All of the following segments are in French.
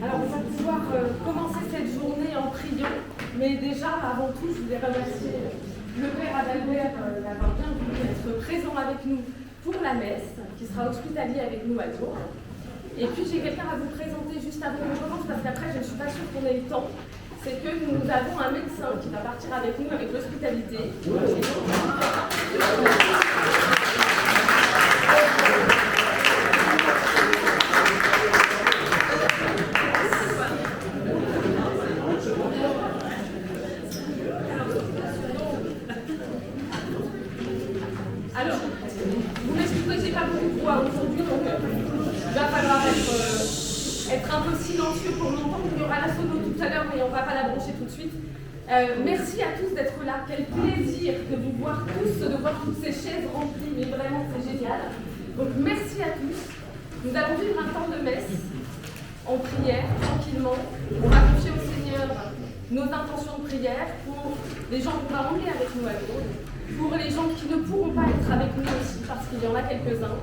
Alors, on va pouvoir commencer cette journée en priant, mais déjà, avant tout, je voulais remercier le Père Adalbert d'avoir bien voulu être présent avec nous pour la messe, qui sera hospitalier avec nous à Tours. Et puis, j'ai quelqu'un à vous présenter juste avant qu'on commence, parce qu'après, je ne suis pas sûre qu'on ait le temps. C'est que nous avons un médecin qui va partir avec nous avec l'hospitalité. Alors, vous m'expliquez, j'ai pas beaucoup de voix aujourd'hui, donc il va falloir être un peu silencieux pour m'entendre. Il y aura la sono tout à l'heure, mais on ne va pas la brancher tout de suite. Merci à tous d'être là. Quel plaisir de vous voir tous, de voir toutes ces chaises remplies, mais vraiment c'est génial. Donc merci à tous. Nous allons vivre un temps de messe en prière, tranquillement. On va confier au Seigneur nos intentions de prière pour les gens qu'on va emmener avec nous à Lourdes, pour les gens qui ne pourront pas être avec nous aussi, parce qu'il y en a quelques-uns,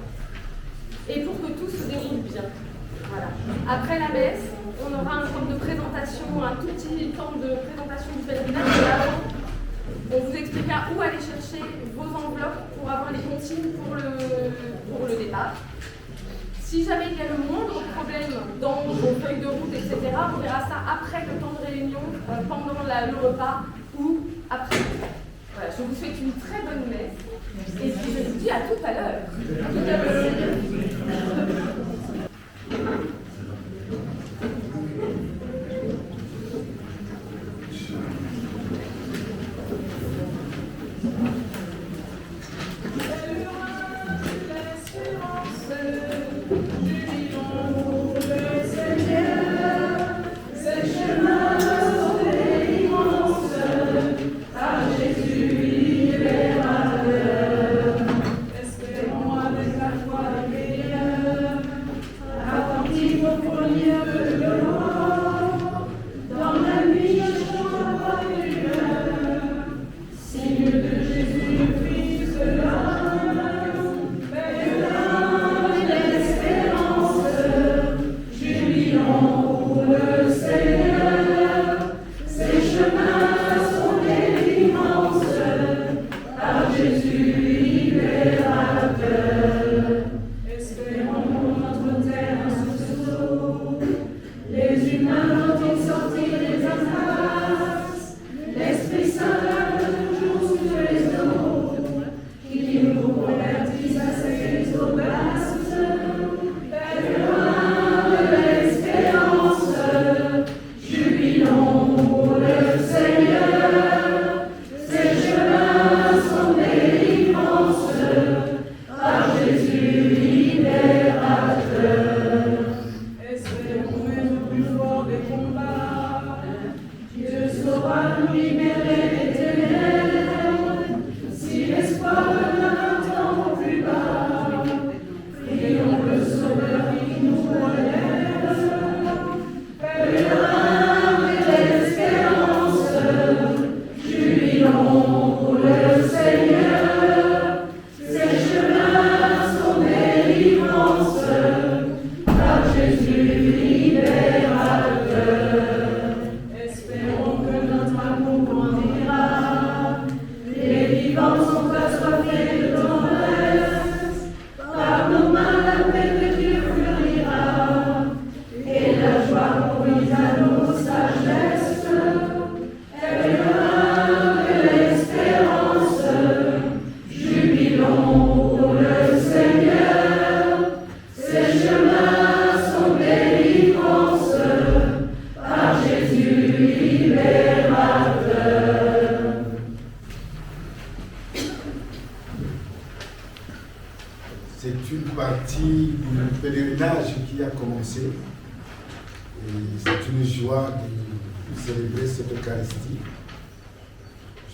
et pour que tout se déroule bien. Voilà. Après la messe, on aura un temps de présentation, un tout petit temps de présentation du pèlerinage. Et avant, on vous expliquera où aller chercher vos enveloppes pour avoir les consignes pour le départ. Si jamais il y a le moindre problème dans vos feuilles de route, etc., on verra ça après le temps de réunion, pendant le repas ou après. Voilà, je vous souhaite une très bonne messe et puis je vous dis à tout à l'heure. À tout à l'heure.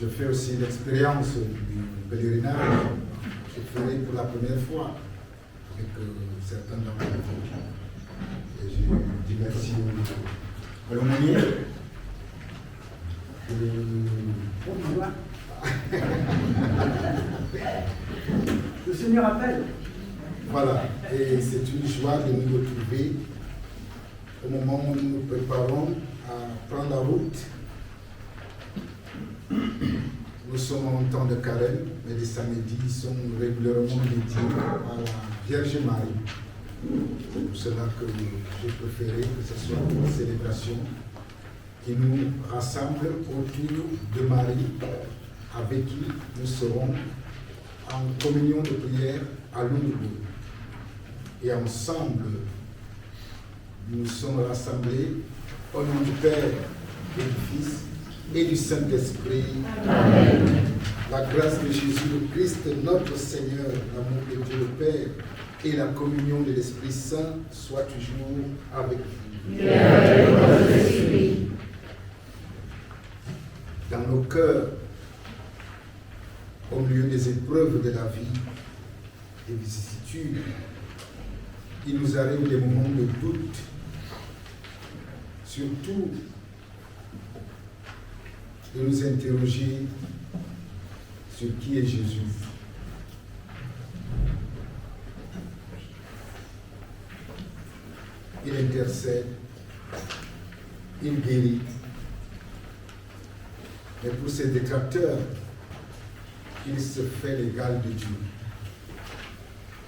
Je fais aussi l'expérience du pèlerinage. Je ferai pour la première fois avec certains d'entre vous. Et je dis merci à l'aumônier. Le Seigneur appelle. Voilà, et c'est une joie de nous retrouver au moment où nous nous préparons à prendre la route. Nous sommes en temps de carême, mais les samedis sont régulièrement dédiés à la Vierge Marie. C'est pour cela que j'ai préféré que ce soit une célébration qui nous rassemble autour de Marie, avec qui nous serons en communion de prière à Lourdes. Et ensemble, nous sommes rassemblés au nom du Père et du Fils et du Saint-Esprit. Amen. La grâce de Jésus le Christ, notre Seigneur, l'amour de Dieu le Père et la communion de l'Esprit Saint soient toujours avec vous. Dans nos cœurs, au milieu des épreuves de la vie, des vicissitudes, il nous arrive des moments de doute, surtout de nous interroger sur qui est Jésus. Il intercède, il guérit. Mais pour ses détracteurs, il se fait l'égal de Dieu.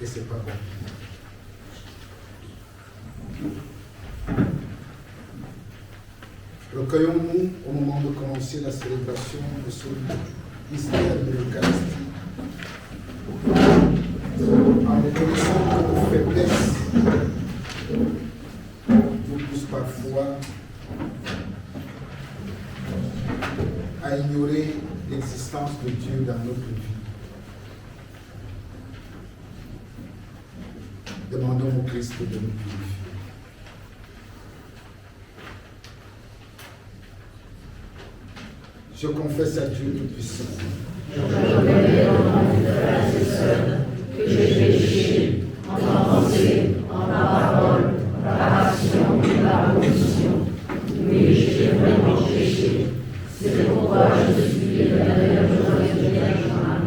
Et ce n'est pas bon. Recueillons-nous au moment de commencer la célébration de ce mystère de l'Eucharistie, en reconnaissant que nos faiblesses nous poussent parfois à ignorer l'existence de Dieu dans notre vie. Demandons au Christ de nous purifier. Je confesse à Dieu Tout-Puissant. Je reconnais au nom de frères et sœurs que j'ai péché en pensée, en parole, par action et par omission. Oui, j'ai vraiment péché. C'est pourquoi je supplie la Vierge Marie,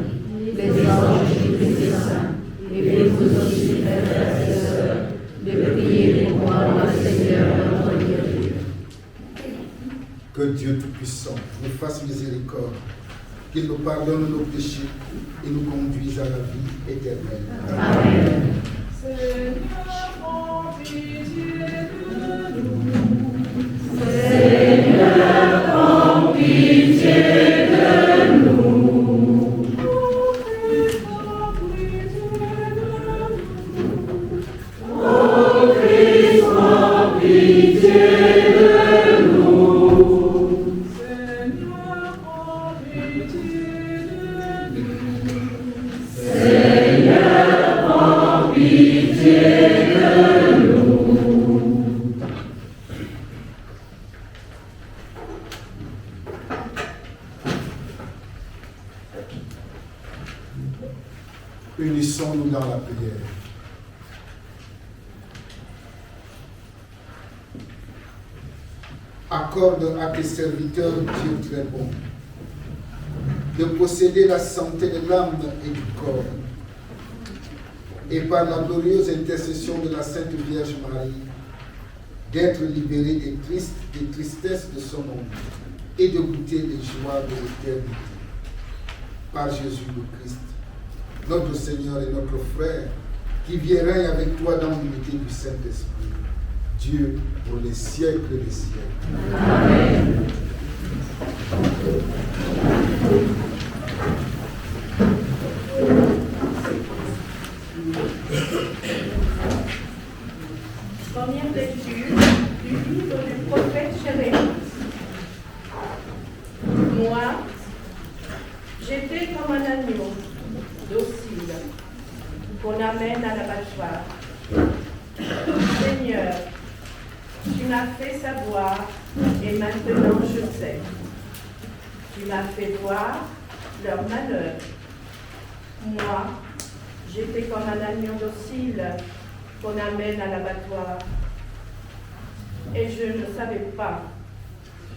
les anges et les saints, et vous aussi, frères et sœurs, de prier pour moi dans le Seigneur notre Dieu. Que Dieu Tout-Puissant nous fasse miséricorde, qu'il nous pardonne nos péchés et nous conduise à la vie éternelle. Amen. Seigneur, prends pitié de nous. Seigneur, prends pitié de nous. Ô Christ, prends pitié de nous. Seigneur, prends pitié de nous. Seigneur, prends pitié de nous. Unissons-nous dans la prière. Accorde à tes serviteurs, Dieu très bon, de posséder la santé de l'âme et du corps, et par la glorieuse intercession de la Sainte Vierge Marie, d'être libérés des tristesses de ce monde et de goûter les joies de l'éternité. Par Jésus le Christ, notre Seigneur et notre frère, qui vit et règne avec toi dans l'unité du Saint-Esprit, Dieu pour les siècles des siècles. Amen. Première lecture du livre du prophète Jérémie. Moi, j'étais comme un agneau docile qu'on amène à l'abattoir. Seigneur, tu m'as fait savoir et maintenant je sais. Tu m'as fait voir leur malheur. Moi, j'étais comme un agneau docile qu'on amène à l'abattoir. Et je ne savais pas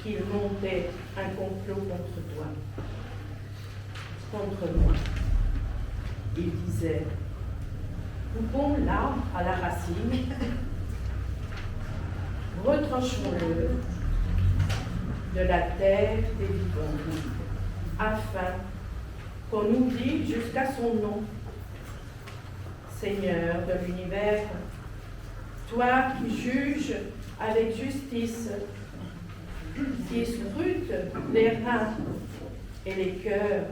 qu'il montait un complot contre toi, contre moi. Il disait, coupons l'arbre à la racine retranchons-le de la terre des vivants, afin qu'on oublie jusqu'à son nom. Seigneur de l'univers, toi qui juges avec justice, qui scrutes les reins et les cœurs,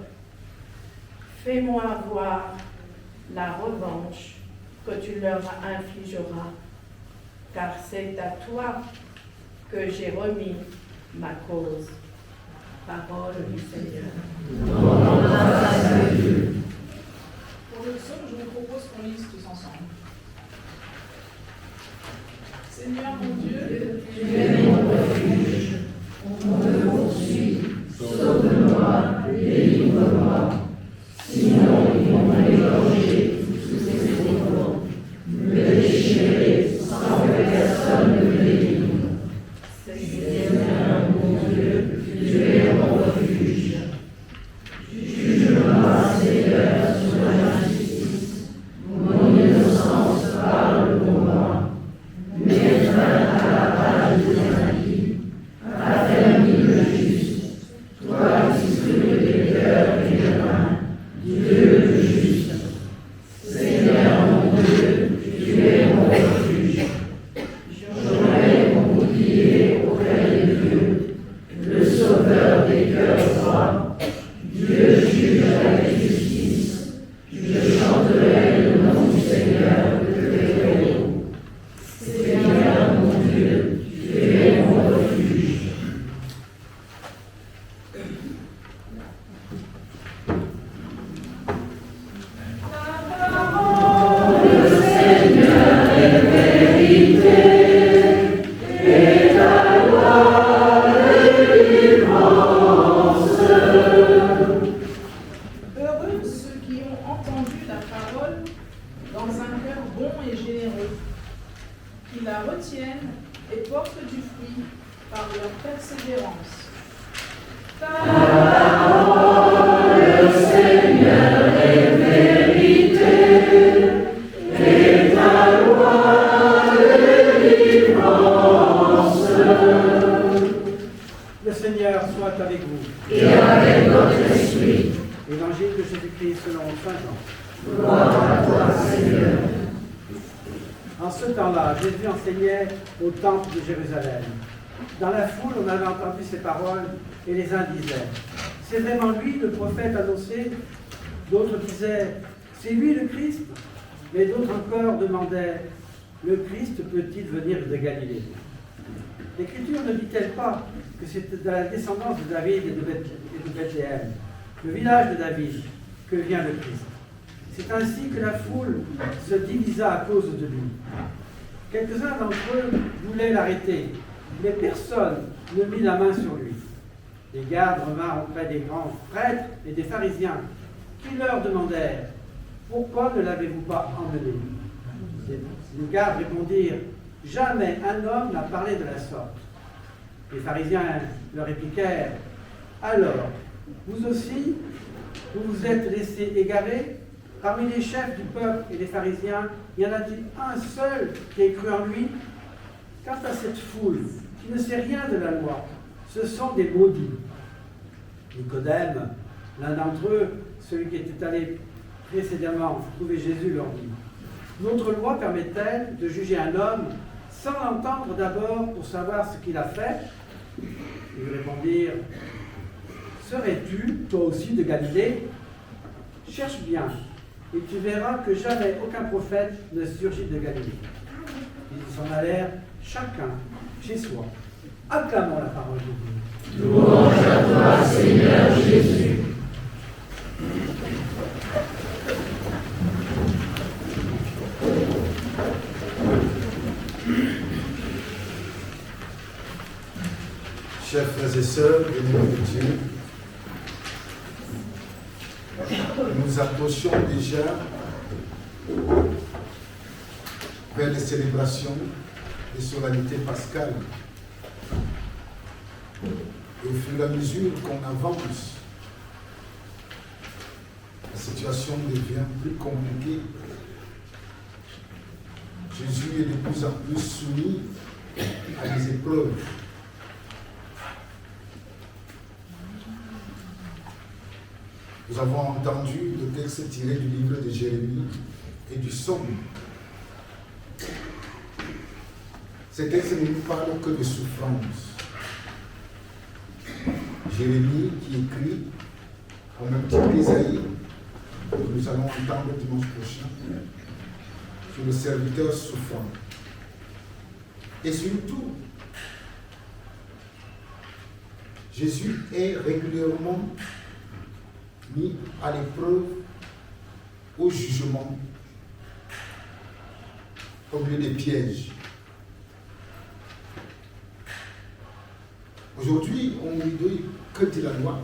fais-moi voir la revanche que tu leur infligeras, car c'est à toi que j'ai remis ma cause. Parole du Seigneur. Pour le psaume, je vous propose qu'on lise tous ensemble. Seigneur mon Dieu, Tu es mon refuge, on me poursuit, sauve-moi, délivre-moi, sinon ils vont m'égorger sous ces fourgons, me déchirer sans que personne ne me délivre. Seigneur mon Dieu, tu es mon refuge. Juge-moi, Seigneur, sur ma justice. Mon innocence parle pour moi. Mets fin à la rage des impies. Affermis le juste. Toi qui scrutes les cœurs et les reins. Dieu le juste. Seigneur mon Dieu, tu es mon refuge. J'aurai mon bouclier auprès des dieux, le sauveur des cœurs froids. Dieu juge avec justice. Je chanterai le nom du Seigneur de tes héros. Seigneur mon Dieu, tu es mon refuge. Le Seigneur est vérité, et ta gloire est délivrance. heureux ceux qui ont entendu la parole dans un cœur bon et généreux, qui la retiennent et portent du fruit par leur persévérance. Le Seigneur est vérité, et ta gloire est délivrance. Le Seigneur soit avec vous. Et avec votre esprit, Évangile de Jésus-Christ selon Saint Jean. gloire à toi, Seigneur. En ce temps-là, Jésus enseignait au temple de Jérusalem. Dans la foule, on avait entendu ces paroles et les uns disaient « C'est vraiment lui le prophète annoncé ?» D'autres disaient « C'est lui le Christ ?» Mais d'autres encore demandaient « Le Christ peut-il venir de Galilée ?» L'Écriture ne dit-elle pas que c'est de la descendance de David et de Bethléem, le village de David, que vient le Christ? C'est ainsi que la foule se divisa à cause de lui. Quelques-uns d'entre eux voulaient l'arrêter, mais personne ne mit la main sur lui. Les gardes revinrent auprès des grands prêtres et des pharisiens, qui leur demandèrent « Pourquoi ne l'avez-vous pas emmené ?» Les gardes répondirent « Jamais un homme n'a parlé de la sorte. » Les pharisiens leur répliquèrent « Alors, vous aussi, vous vous êtes laissés égarer? Parmi les chefs du peuple et les pharisiens, y en a-t-il un seul qui ait cru en lui? Quant à cette foule qui ne sait rien de la loi, ce sont des maudits. » Nicodème, l'un d'entre eux, celui qui était allé précédemment trouver Jésus, leur dit « Notre loi permet-elle de juger un homme sans l'entendre d'abord pour savoir ce qu'il a fait ?» Ils lui répondirent « Serais-tu, toi aussi, de Galilée? Cherche bien, et tu verras que jamais aucun prophète ne surgit de Galilée. » Ils s'en allèrent chacun chez soi. Acclamons la parole de Dieu. Louange à toi, Seigneur Jésus. Chers frères et sœurs, bénis de Dieu, nous approchons déjà vers les célébrations des solennités pascales. Et au fur et à mesure qu'on avance, la situation devient plus compliquée. Jésus est de plus en plus soumis à des épreuves. Nous avons entendu le texte tiré du livre de Jérémie et du Psaume. Ces textes ne nous parlent que de souffrance. Jérémie qui écrit, au même titre qu'Ésaïe, que nous allons entendre dimanche prochain, sur le serviteur souffrant. Et surtout, Jésus est régulièrement mis à l'épreuve, au jugement, au milieu des pièges. Aujourd'hui, on ne dit que de la loi.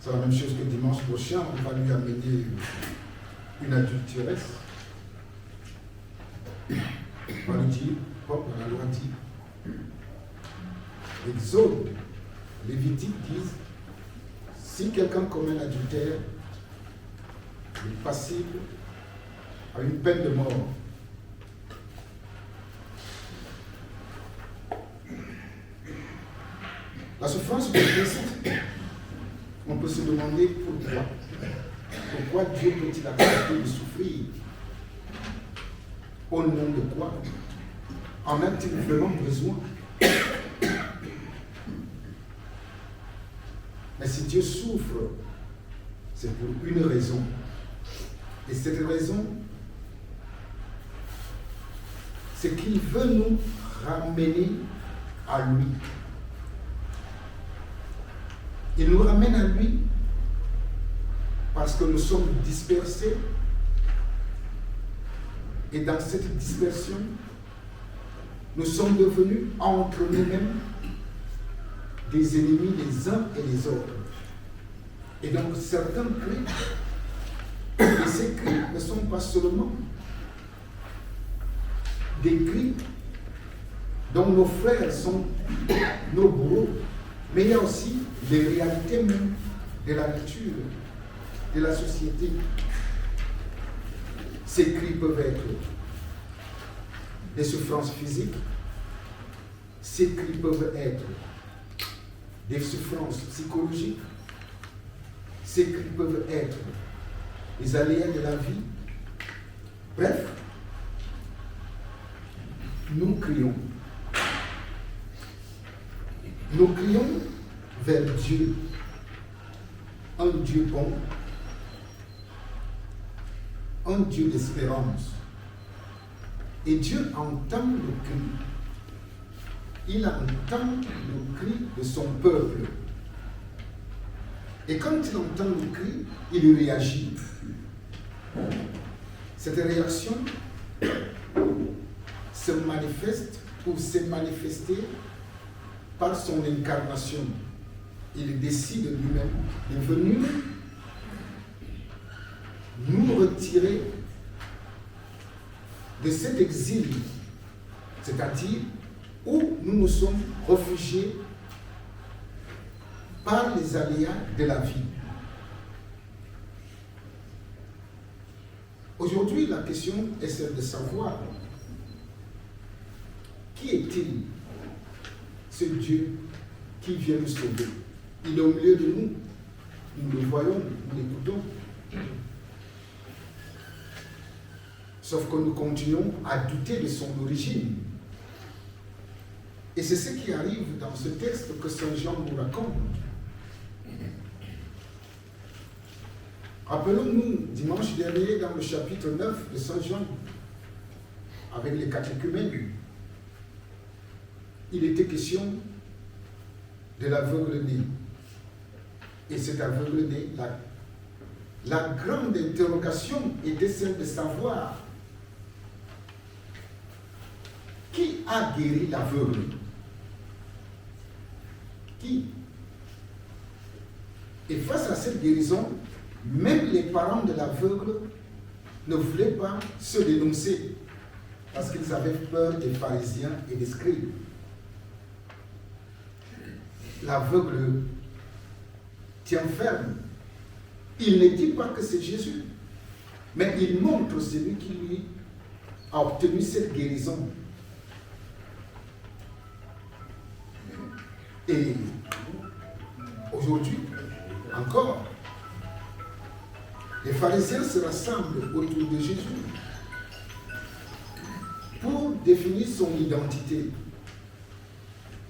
C'est la même chose que dimanche prochain, on va lui amener une adultéresse. On va lui dire, hop, la loi dit. Exode, Lévitique disent, si quelqu'un commet l'adultère, il est passible à une peine de mort. La souffrance du Christ, on peut se demander pourquoi. Pourquoi Dieu peut-il accepter de souffrir? Au nom de quoi? En a-t-il vraiment besoin? Mais si Dieu souffre, c'est pour une raison. Et cette raison, c'est qu'il veut nous ramener à lui. Il nous ramène à lui parce que nous sommes dispersés. Et dans cette dispersion, nous sommes devenus entre nous-mêmes des ennemis les uns et les autres. Et donc certains cris, et ces cris ne sont pas seulement des cris dont nos frères sont nos bourreaux, mais il y a aussi les réalités même de la nature, de la société. Ces cris peuvent être des souffrances physiques, ces cris peuvent être des souffrances psychologiques, ces cris peuvent être les aléas de la vie. Bref, nous crions. Nous crions vers Dieu, un Dieu bon, un Dieu d'espérance. Et Dieu entend le cri. Il entend le cri de son peuple. Et quand il entend le cri, il réagit. Cette réaction se manifeste ou s'est manifestée par son incarnation. Il décide lui-même de venir nous retirer de cet exil, c'est-à-dire où nous nous sommes réfugiés par les aléas de la vie. Aujourd'hui, la question est celle de savoir qui est-il, ce Dieu qui vient nous sauver. Il est au milieu de nous, nous le voyons, nous l'écoutons. Sauf que nous continuons à douter de son origine. Et c'est ce qui arrive dans ce texte que Saint Jean nous raconte. Rappelons-nous, dimanche dernier, dans le chapitre 9 de Saint Jean, avec les catéchumènes, il était question de l'aveugle-né. Et cet aveugle-né, la grande interrogation était celle de savoir qui a guéri l'aveugle. Qui? Et face à cette guérison, même les parents de l'aveugle ne voulaient pas se dénoncer parce qu'ils avaient peur des pharisiens et des scribes. L'aveugle tient ferme. Il ne dit pas que c'est Jésus, mais il montre celui qui lui a obtenu cette guérison. Et aujourd'hui, encore, les pharisiens se rassemblent autour de Jésus pour définir son identité.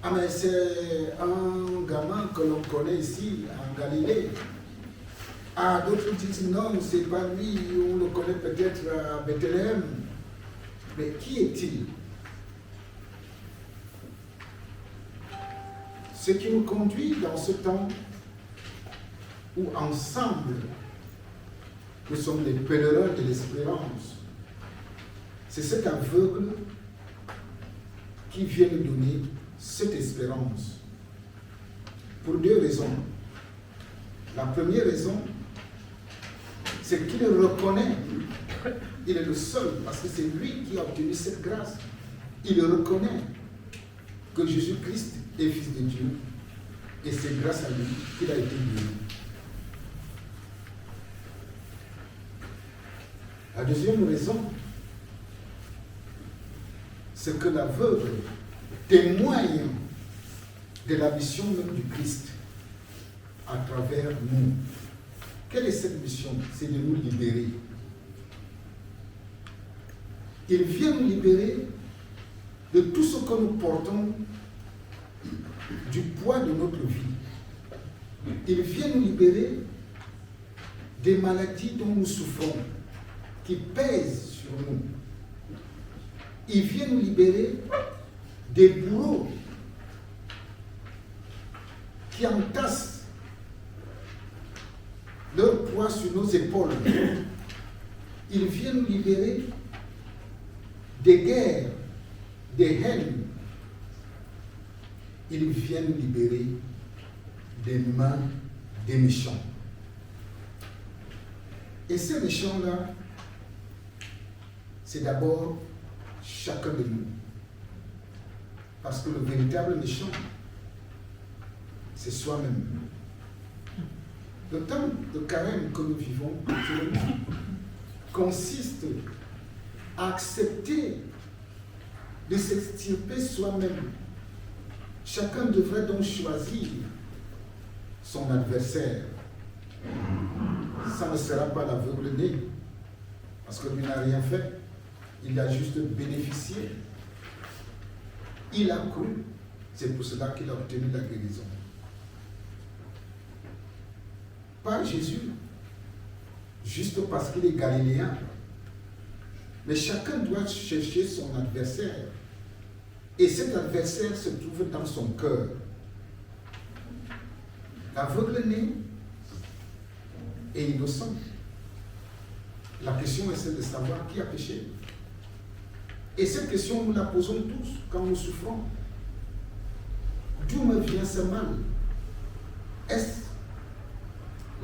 Ah mais c'est un gamin que l'on connaît ici, en Galilée. Ah, d'autres disent non, c'est pas lui, on le connaît peut-être à Bethléem. Mais qui est-il? Ce qui nous conduit dans ce temps où ensemble, nous sommes les pèlerins de l'espérance. C'est cet aveugle qui vient nous donner cette espérance. Pour deux raisons. La première raison, c'est qu'il reconnaît, il est le seul, parce que c'est lui qui a obtenu cette grâce. Il reconnaît que Jésus-Christ est Fils de Dieu, et c'est grâce à lui qu'il a été guéri. La deuxième raison, c'est que l'aveugle témoigne de la mission même du Christ à travers nous. Quelle est cette mission? C'est de nous libérer. Il vient nous libérer de tout ce que nous portons, du poids de notre vie. Il vient nous libérer des maladies dont nous souffrons, qui pèsent sur nous. Il vient nous libérer des bourreaux qui entassent leur poids sur nos épaules. Il vient nous libérer des guerres, des haines. Il vient nous libérer des mains des méchants. Et ces méchants-là, c'est d'abord chacun de nous. Parce que le véritable méchant, c'est soi-même. Le temps de carême que nous vivons actuellement consiste à accepter de s'extirper soi-même. Chacun devrait donc choisir son adversaire. Ça ne sera pas l'aveugle-né, parce que lui n'a rien fait. Il a juste bénéficié. Il a cru. C'est pour cela qu'il a obtenu la guérison. Pas Jésus, juste parce qu'il est galiléen. Mais chacun doit chercher son adversaire. Et cet adversaire se trouve dans son cœur. L'aveugle-né est innocent. La question est celle de savoir qui a péché. Et cette question, nous la posons tous quand nous souffrons. D'où me vient ce mal? Est-ce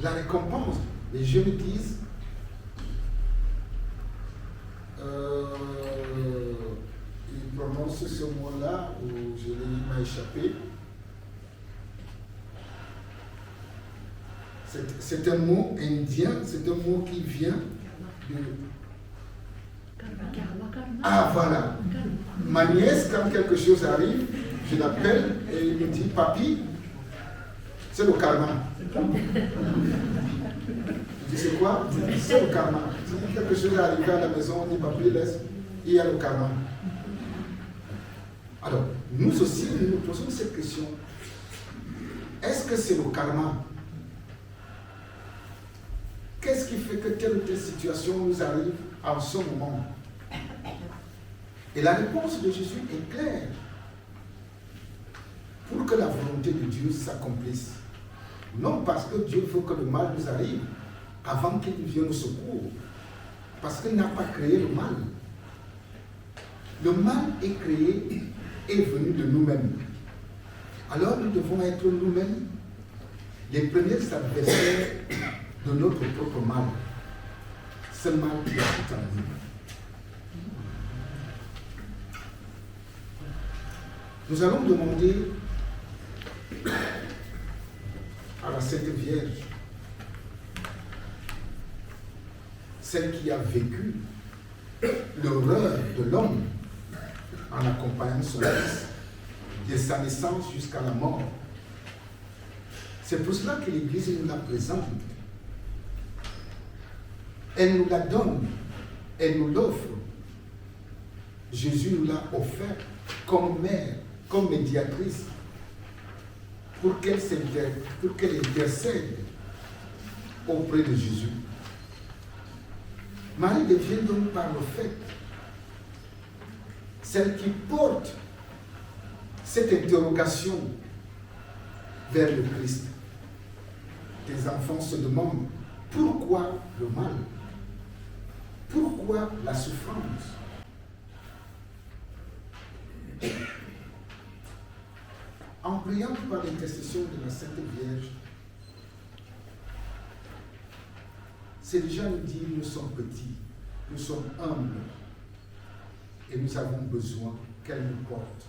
la récompense? Les jeunes disent, ils prononcent ce mot-là, où il m'a échappé. C'est un mot indien, c'est un mot qui vient de... Ah voilà. Ma nièce, quand quelque chose arrive, je l'appelle et il me dit, papi, c'est le karma. Je dis, c'est quoi? C'est le karma. Si quelque chose est arrivé à la maison, on dit, papi, laisse, il y a le karma. Alors, nous aussi, nous nous posons cette question. Est-ce que c'est le karma? Qu'est-ce qui fait que telle ou telle situation nous arrive en ce moment? Et la réponse de Jésus est claire. Pour que la volonté de Dieu s'accomplisse. Non parce que Dieu veut que le mal nous arrive avant qu'il vienne au secours. Parce qu'il n'a pas créé le mal. Le mal est créé et venu de nous-mêmes. Alors nous devons être nous-mêmes les premiers adversaires de notre propre mal. Ce mal qui est tout en nous. Nous allons demander à la Sainte Vierge, celle qui a vécu l'horreur de l'homme en accompagnant son Fils de sa naissance jusqu'à la mort. C'est pour cela que l'Église nous la présente. Elle nous la donne, elle nous l'offre. Jésus nous l'a offert comme mère, comme médiatrice, pour qu'elle intercède auprès de Jésus. Marie devient donc par le fait celle qui porte cette interrogation vers le Christ. Tes enfants se demandent pourquoi le mal? Pourquoi la souffrance? En priant par l'intercession de la Sainte Vierge, c'est déjà nous dire nous sommes petits, nous sommes humbles et nous avons besoin qu'elle nous porte.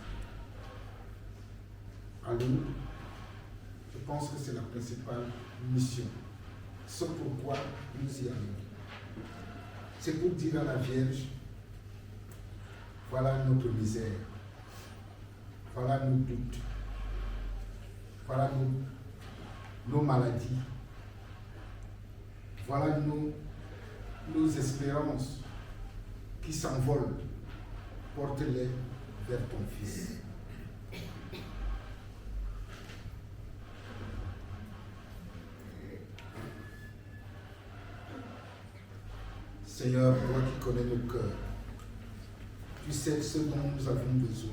Alors, je pense que c'est la principale mission. C'est pourquoi nous y allons. C'est pour dire à la Vierge, voilà notre misère, voilà nos doutes, voilà nos maladies, voilà nos espérances qui s'envolent. Porte-les vers ton Fils. Seigneur, toi qui connais nos cœurs, tu sais ce dont nous avons besoin.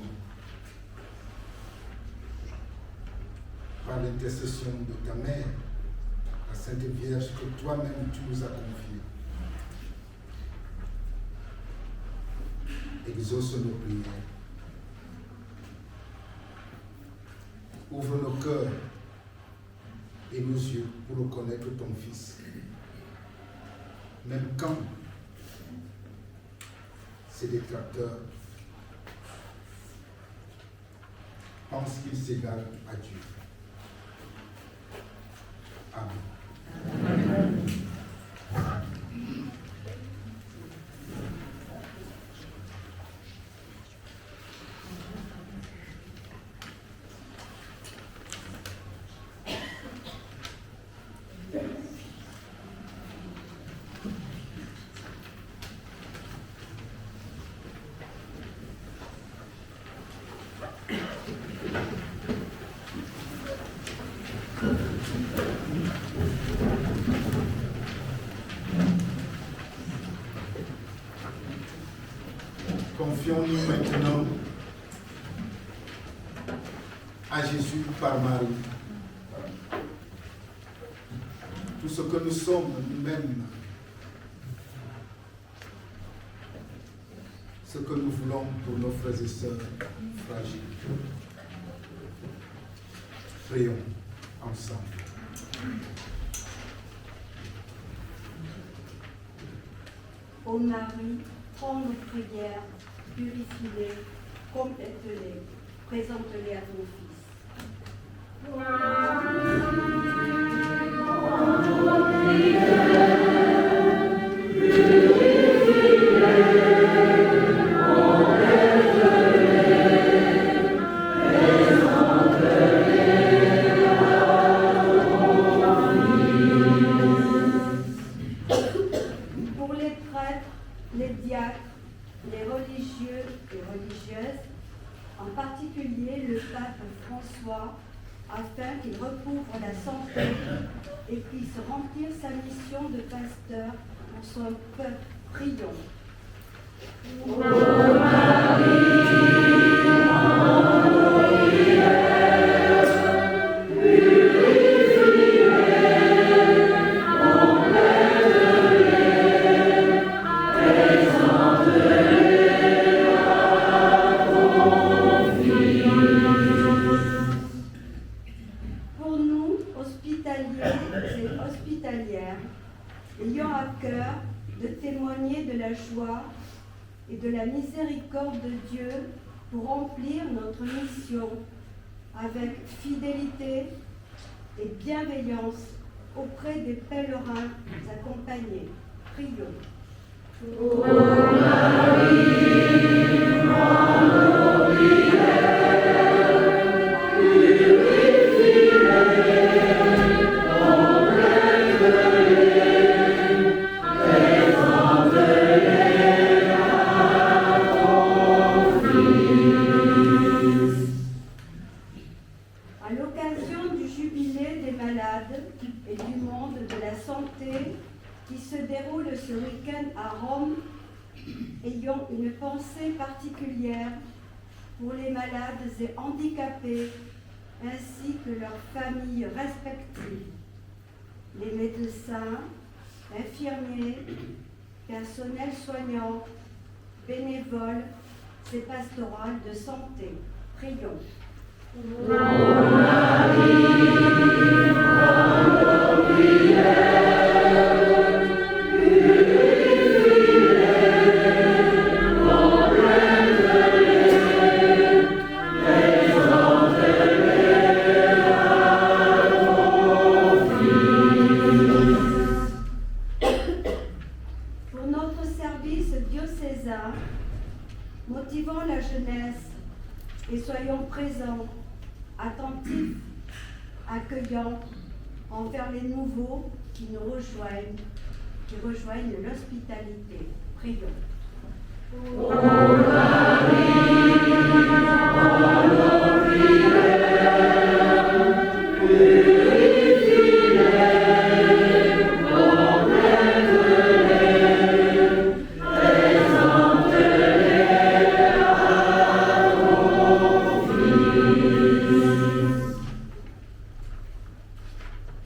Par l'intercession de ta mère, la Sainte Vierge, que toi-même tu nous as confiée. Exauce nos prières. Ouvre nos cœurs et nos yeux pour reconnaître ton Fils. Même quand ces détracteurs pensent qu'ils s'égalent à Dieu. Amen. Confions-nous maintenant à Jésus par Marie. Tout ce que nous sommes nous-mêmes, ce que nous voulons pour nos frères et sœurs fragiles. Prions ensemble. Ô Marie, prends nos prières, purifie-les, complète-les, présente-les à ton Fils. Pour les prêtres, les diacres, les religieux et religieuses, en particulier le pape François, afin qu'il recouvre la santé et puisse remplir sa mission de pasteur pour son peuple. Prions. Pour nous, hospitaliers et hospitalières, ayant à cœur de témoigner de la joie et de la miséricorde de Dieu pour remplir notre mission avec fidélité et bienveillance auprès des pèlerins accompagnés. Prions. À l'occasion du jubilé des malades et du monde de la santé qui se déroule ce week-end à Rome, ayons une pensée particulière pour les malades et handicapés ainsi que leurs familles respectives, les médecins, infirmiers, personnels soignants, bénévoles et pastorales de santé. Prions. Pour notre service diocésain, motivons la jeunesse et soyons présents, attentifs, accueillants envers les nouveaux qui nous rejoignent, qui rejoignent l'hospitalité. Prions.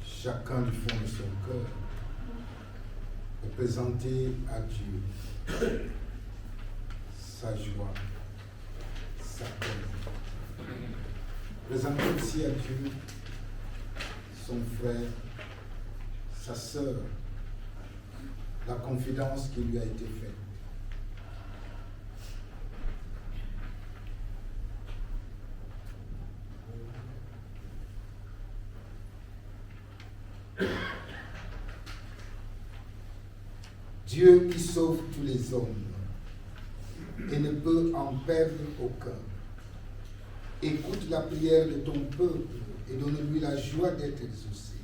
Chacun du fond de son cœur est présenté à Dieu sa joie, sa peine. Présenter aussi à Dieu son frère, sa sœur, la confidence qui lui a été faite. Dieu qui sauve tous les hommes et ne peut en perdre aucun. Écoute la prière de ton peuple et donne-lui la joie d'être exaucé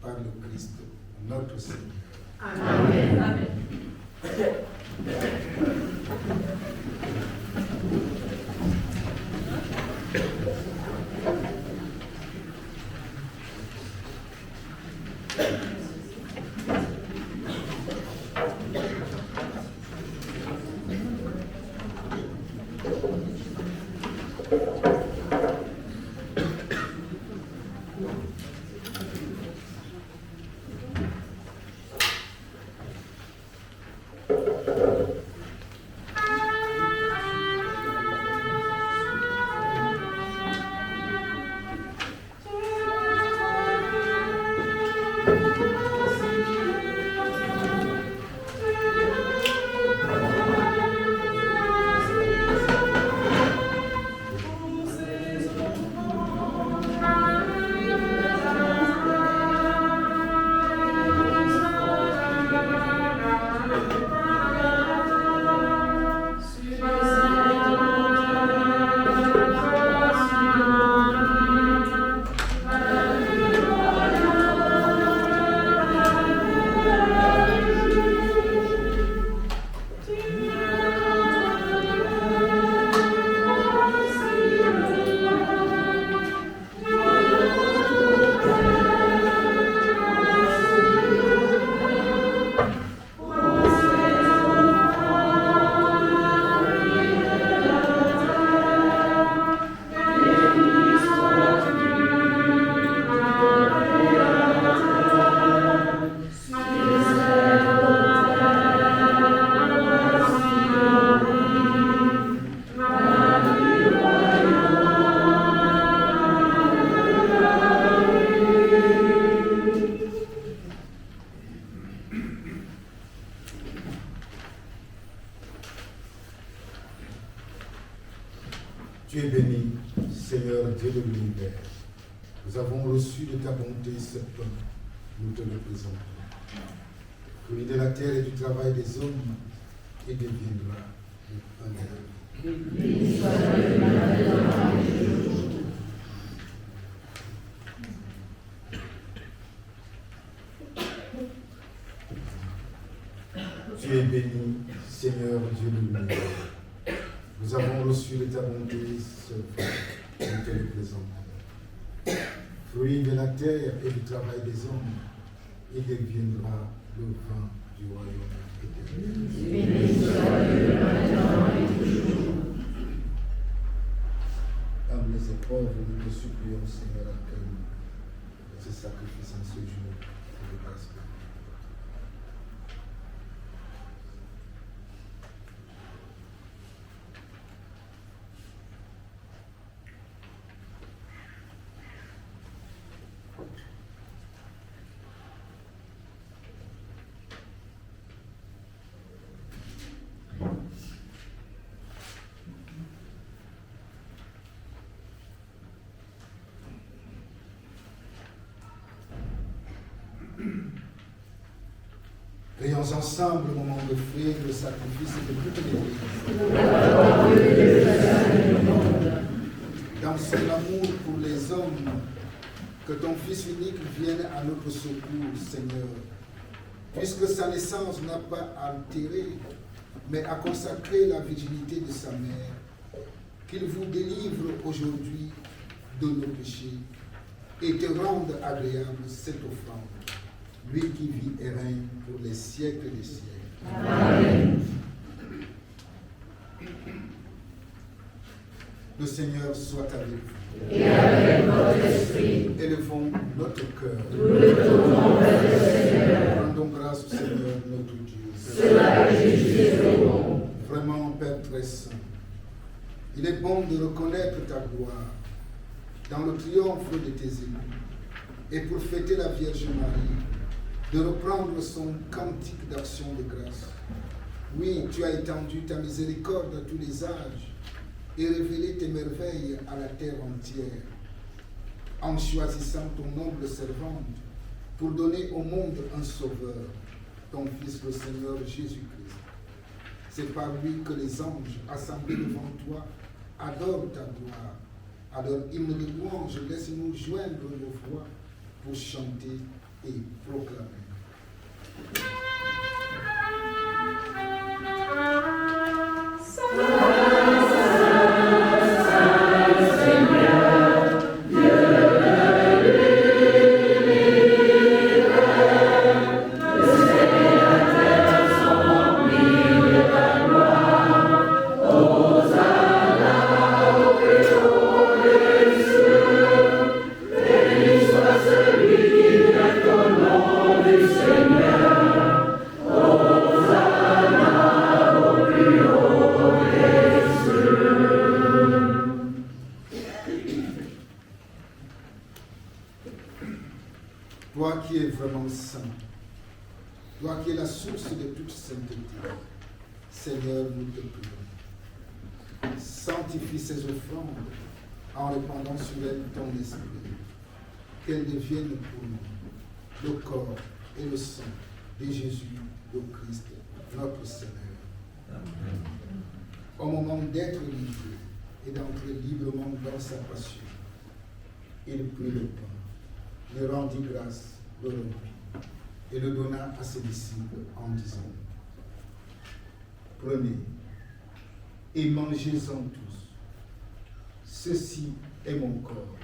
par le Christ, notre Seigneur. Amen. Amen. Tu es béni, Seigneur Dieu de l'univers. Nous avons reçu de ta bonté ce pain, nous te le présentons. Fruit de la terre et du travail des hommes, et deviendra un de Béni soit Dieu maintenant et toujours. Tu es béni, Seigneur Dieu de l'univers. Nous avons reçu de ta bonté ce vin que nous te le présentons. Fruit de la terre et du travail des hommes, il deviendra le vin du royaume éternel. Béni soit Dieu maintenant et toujours. Humbles et pauvres, nous te supplions, Seigneur, accueille ce sacrifice en ce jour de grâce. Prions ensemble le moment de frire le sacrifice de toute l'Église. Dans son amour pour les hommes, que ton Fils unique vienne à notre secours, Seigneur, puisque sa naissance n'a pas altéré, mais a consacré la virginité de sa mère, qu'il vous délivre aujourd'hui de nos péchés et te rende agréable cette offrande. Lui qui vit et règne pour les siècles des siècles. Amen. Le Seigneur soit avec vous. Et avec votre esprit. Élevons notre cœur. Nous le tournons vers le Seigneur. Rendons grâce au Seigneur notre Dieu. Cela est juste et bon. Vraiment, Père très saint, il est bon de reconnaître ta gloire dans le triomphe de tes élus et pour fêter la Vierge Marie, de reprendre son cantique d'action de grâce. Oui, tu as étendu ta miséricorde à tous les âges et révélé tes merveilles à la terre entière, en choisissant ton noble servante pour donner au monde un sauveur, ton Fils le Seigneur Jésus-Christ. C'est par lui que les anges assemblés devant toi adorent ta gloire. À leur hymne de louange, laisse-nous joindre nos voix pour chanter et proclamer. Toi qui es vraiment saint, toi qui es la source de toute sainteté, Seigneur, nous te prions. Sanctifie ces offrandes en répandant sur elles ton esprit, qu'elles deviennent pour nous le corps et le sang de Jésus, le Christ, notre Seigneur. Au moment d'être livré et d'entrer librement dans sa passion, il prit le pain, le rendit grâce, le rompit et le donna à ses disciples en disant: Prenez et mangez-en tous. Ceci est mon corps,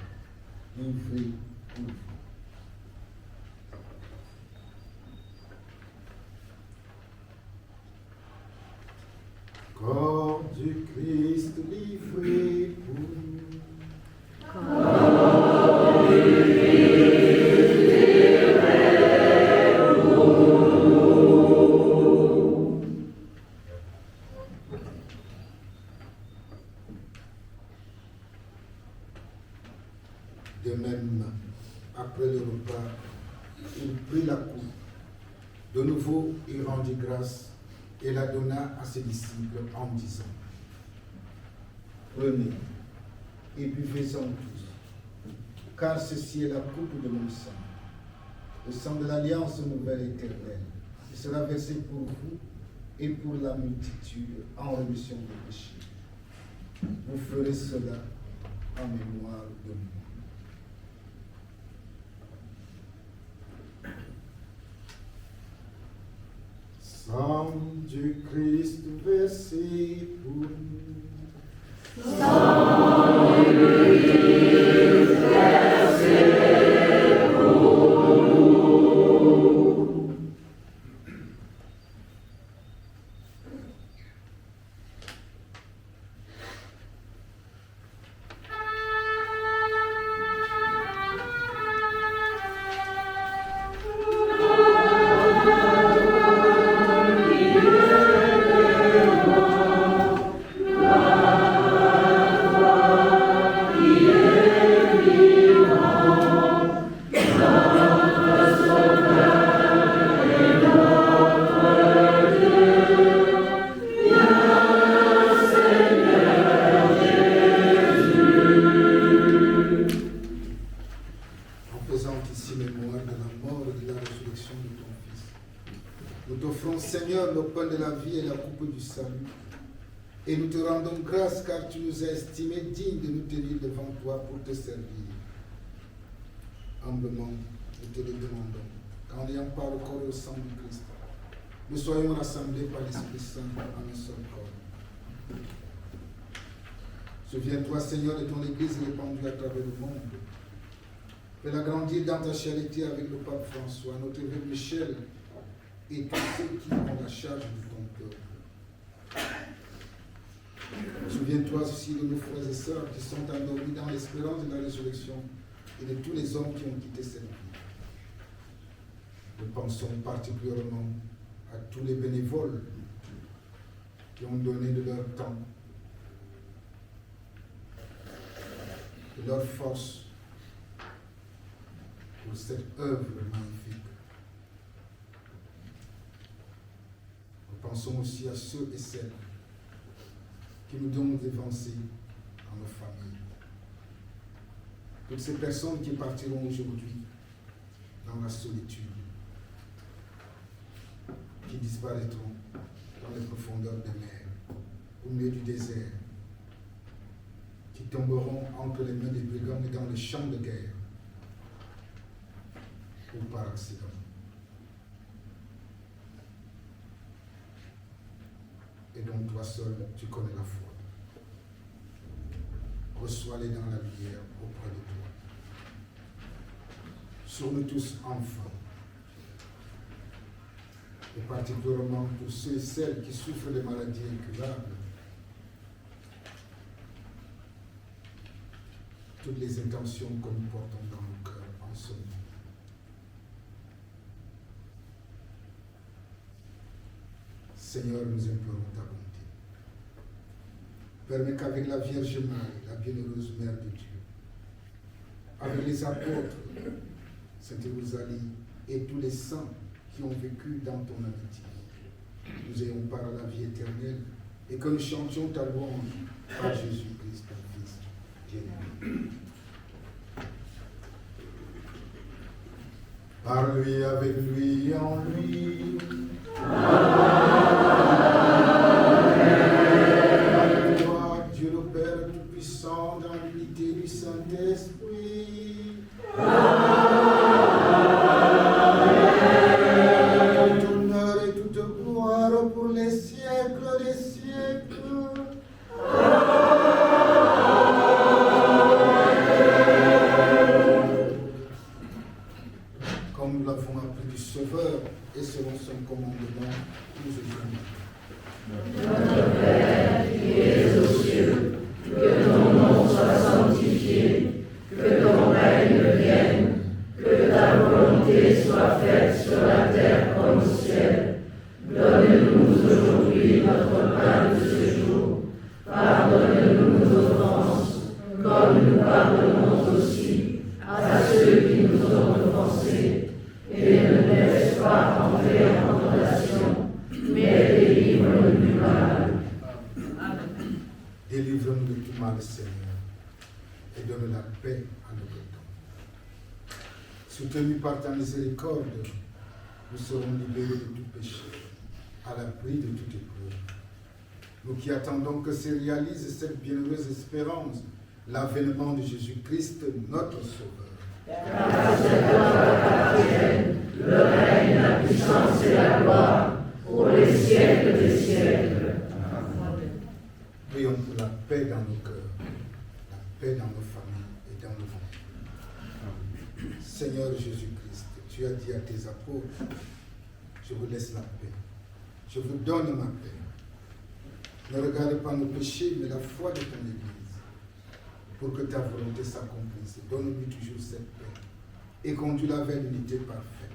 livré pour vous. Corps du Christ livré pour nous. De même, après le repas, il prit la coupe. De nouveau, il rendit grâce et la donna à ses disciples en disant: Prenez et buvez-en tous, car ceci est la coupe de mon sang, le sang de l'alliance nouvelle éternelle, qui sera versé pour vous et pour la multitude en rémission des péchés. Vous ferez cela en mémoire de moi. Sang du Christ versé pour nous. Sang du Christ versé pour nous. Et nous te rendons grâce car tu nous as estimés dignes de nous tenir devant toi pour te servir. Humblement, nous te le demandons, qu'en ayant part au corps et au sang du Christ, nous soyons rassemblés par l'Esprit Saint en un seul corps. Souviens-toi, Seigneur, de ton Église répandue à travers le monde. Fais-la grandir dans ta charité avec le pape François, notre évêque Michel et tous ceux qui ont la charge de ton peuple. Souviens-toi aussi de nos frères et sœurs qui sont endormis dans l'espérance de la résurrection et de tous les hommes qui ont quitté cette vie. Nous pensons particulièrement à tous les bénévoles qui ont donné de leur temps, de leur force pour cette œuvre magnifique. Nous pensons aussi à ceux et celles qui nous donnent d'avancer dans nos familles. Toutes ces personnes qui partiront aujourd'hui dans la solitude, qui disparaîtront dans les profondeurs des mers, au milieu du désert, qui tomberont entre les mains des brigands et dans les champs de guerre, ou par accident. Et donc toi seul, tu connais la foi. Reçois-les dans la lumière auprès de toi. Sur nous tous enfants, et particulièrement pour ceux et celles qui souffrent de maladies incurables, toutes les intentions que nous portons dans nos cœurs en ce moment. Seigneur, nous implorons ta bonté. Permets qu'avec la Vierge Marie, la bienheureuse Mère de Dieu, avec les apôtres, Sainte Rosalie et tous les saints qui ont vécu dans ton amitié, nous ayons part à la vie éternelle et que nous chantions ta louange par Jésus-Christ, ton Fils bien-aimé. Par lui, avec lui, en lui. Amen. Toi, Dieu le Père Tout-Puissant, dans l'unité du Saint-Esprit. Amen. Tout honneur et toute gloire pour les siècles des siècles. Comme nous l'avons appris du Sauveur et selon son commandement, nous aujourd'hui. Notre Père qui es aux cieux, que ton nom soit sanctifié, que ton règne vienne, que ta volonté soit faite sur la terre comme au ciel. Donne-nous aujourd'hui notre pain de ce jour. Pardonne-nous nos offenses, comme nous pardonnons aussi à ceux qui nous ont offensés. Et ne nous laisse pas entrer en tentation, mais délivre-nous du mal. Délivre-nous de tout mal, Seigneur, et donne la paix à notre temps. Soutenus par ta miséricorde, nous serons libérés de tout péché à l'abri de toute épreuve. Nous qui attendons que se réalise cette bienheureuse espérance, l'avènement de Jésus-Christ, notre Sauveur. Grâce à toi appartiennent le règne, la puissance et la gloire pour les siècles des siècles. Prions pour la paix dans nos cœurs, la paix dans nos familles et dans nos vies. Seigneur Jésus-Christ, tu as dit à tes apôtres, je vous laisse la paix, je vous donne ma paix. Ne regarde pas nos péchés, mais la foi de ton Église, pour que ta volonté s'accomplisse. Donne-lui toujours cette paix et conduis-la vers l'unité parfaite,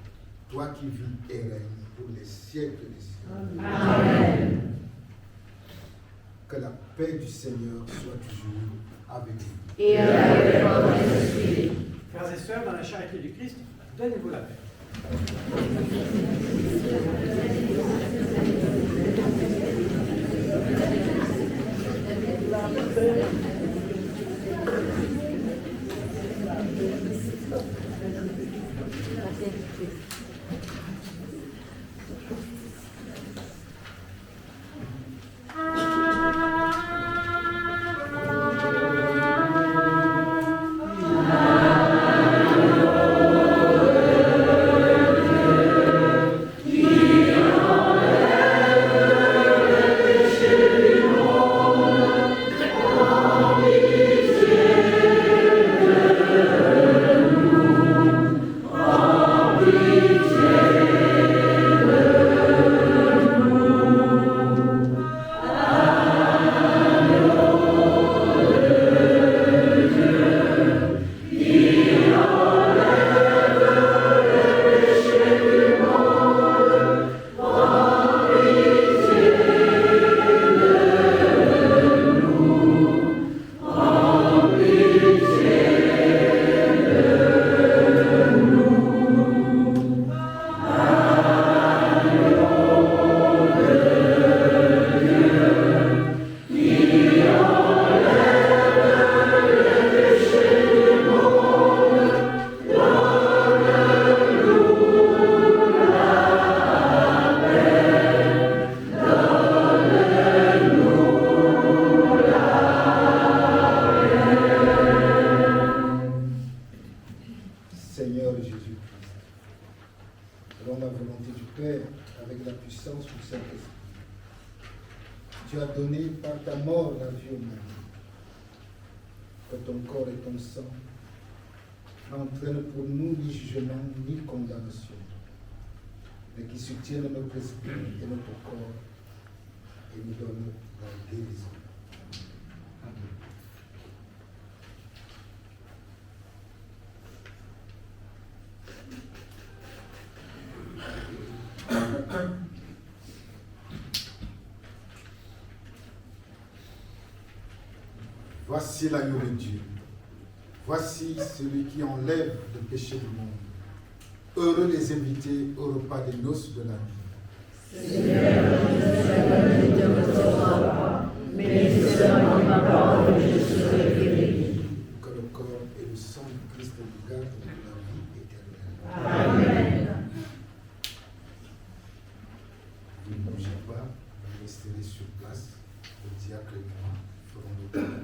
toi qui vis et règnes pour les siècles des siècles. Amen. Que la paix du Seigneur soit toujours avec vous. Et avec votre esprit. Frères et sœurs, dans la charité du Christ, donnez-vous la paix. Seigneur Jésus-Christ, selon la volonté du Père, avec la puissance du Saint-Esprit, tu as donné par ta mort la vie au monde. Que ton corps et ton sang n'entraînent pour nous ni jugement ni condamnation, mais qui soutiennent notre esprit et notre corps et nous donnent la guérison. Amen. Voici l'agneau de Dieu. Voici celui qui enlève le péché du monde. Heureux les invités au repas des noces de la vie. Seigneur, je suis venu de votre repas, mais seulement ma parole, je serai guéri. Que le corps et le sang du Christ nous gardent de la vie éternelle. Amen. Vous ne bougez pas, vous resterez sur place. Le diacre et moi ferons le temps.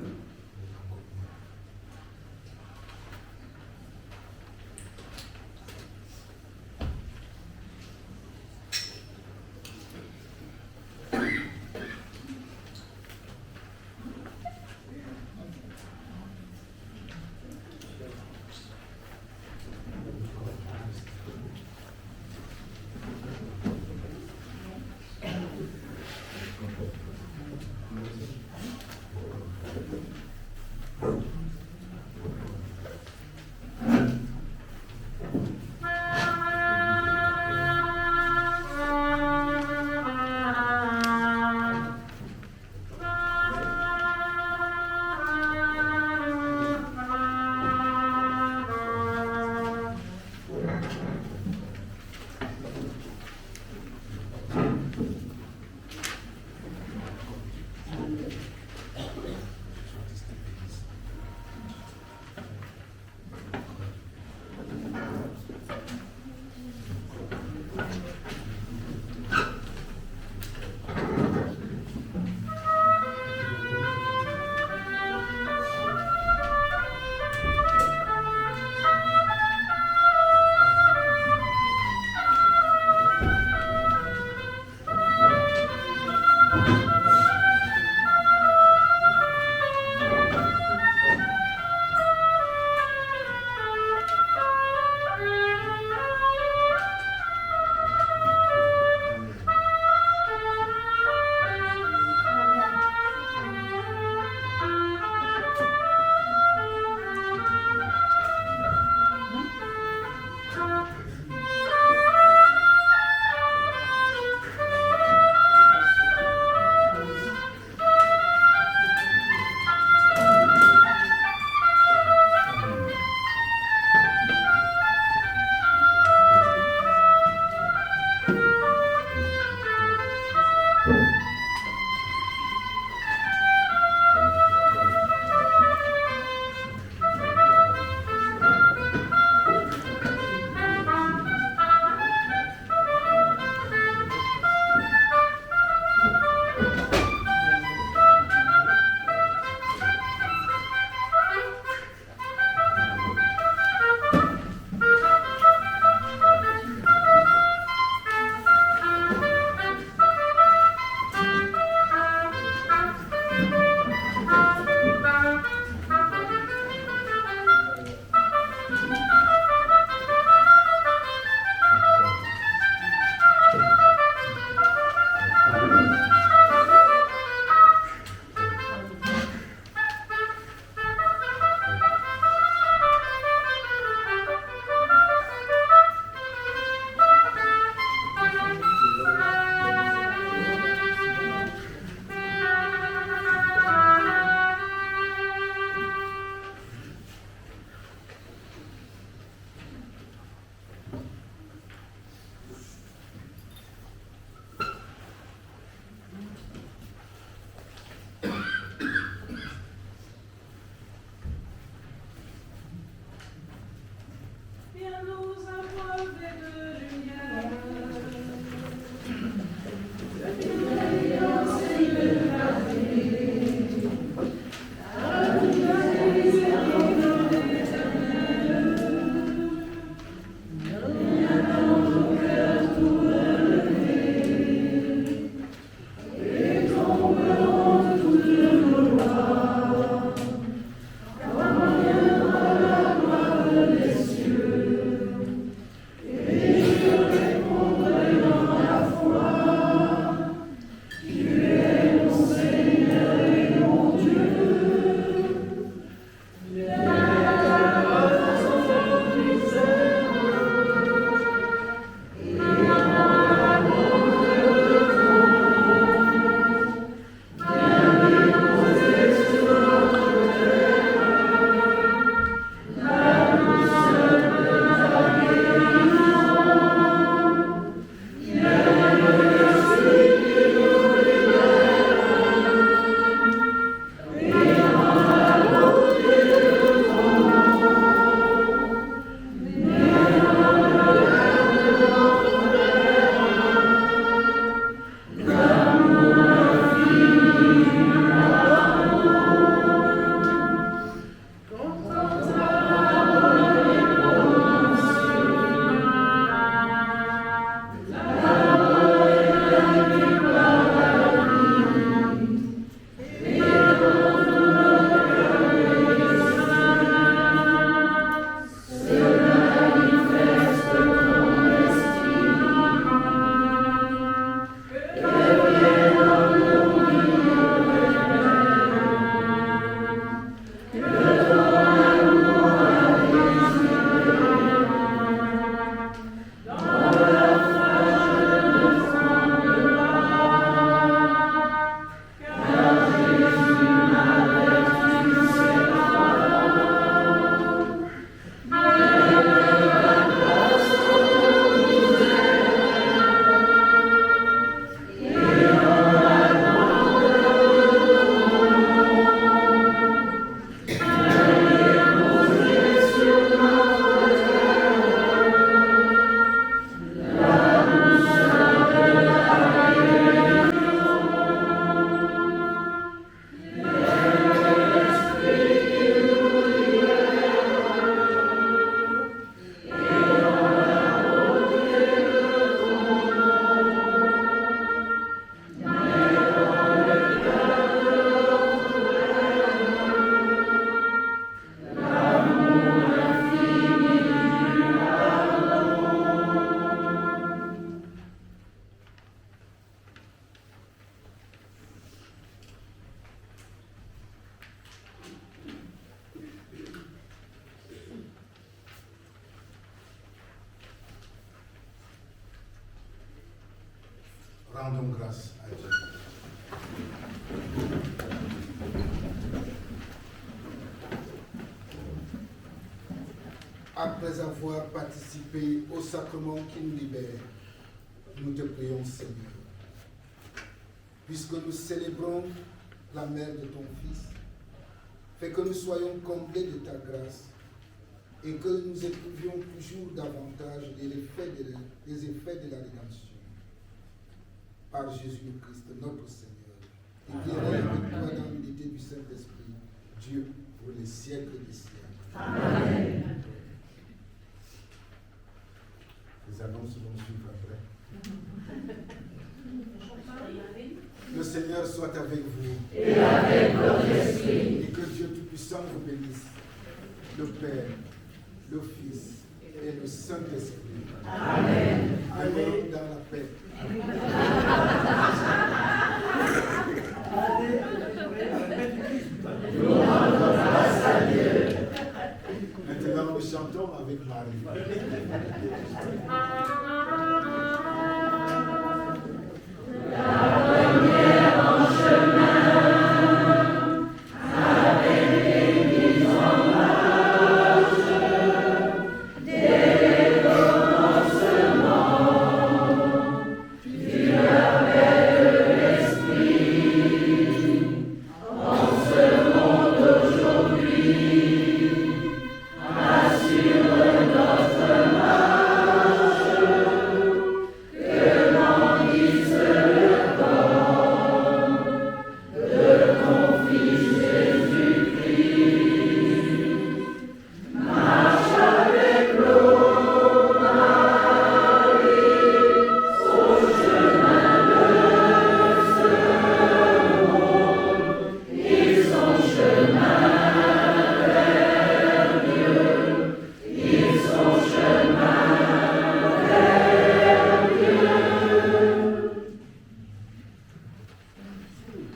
Rendons grâce à Dieu. Après avoir participé au sacrement qui nous libère, nous te prions, Seigneur, puisque nous célébrons la mère de ton Fils, fais que nous soyons comblés de ta grâce et que nous éprouvions toujours davantage les effets de la rédemption. Par Jésus-Christ, notre Seigneur, et qui règne avec toi dans l'unité du Saint-Esprit, Dieu, pour les siècles des siècles. Amen. Les annonces vont suivre après. Le Seigneur soit avec vous. Et avec votre esprit. Et que Dieu Tout-Puissant vous bénisse, le Père, le Fils et le Saint-Esprit. Amen. Demeurons dans la paix. Nous rendons grâce à Dieu. Maintenant, nous chantons avec Marie.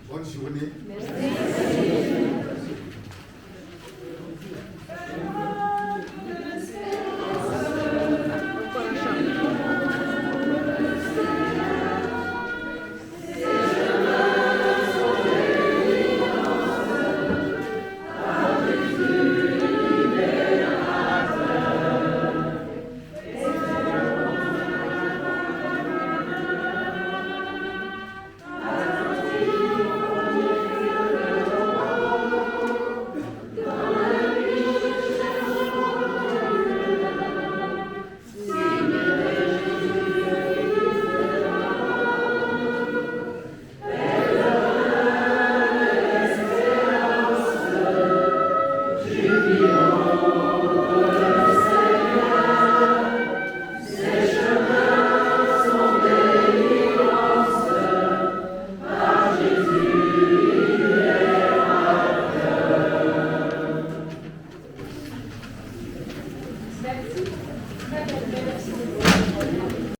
Bonne journée. Merci. Très bien, merci.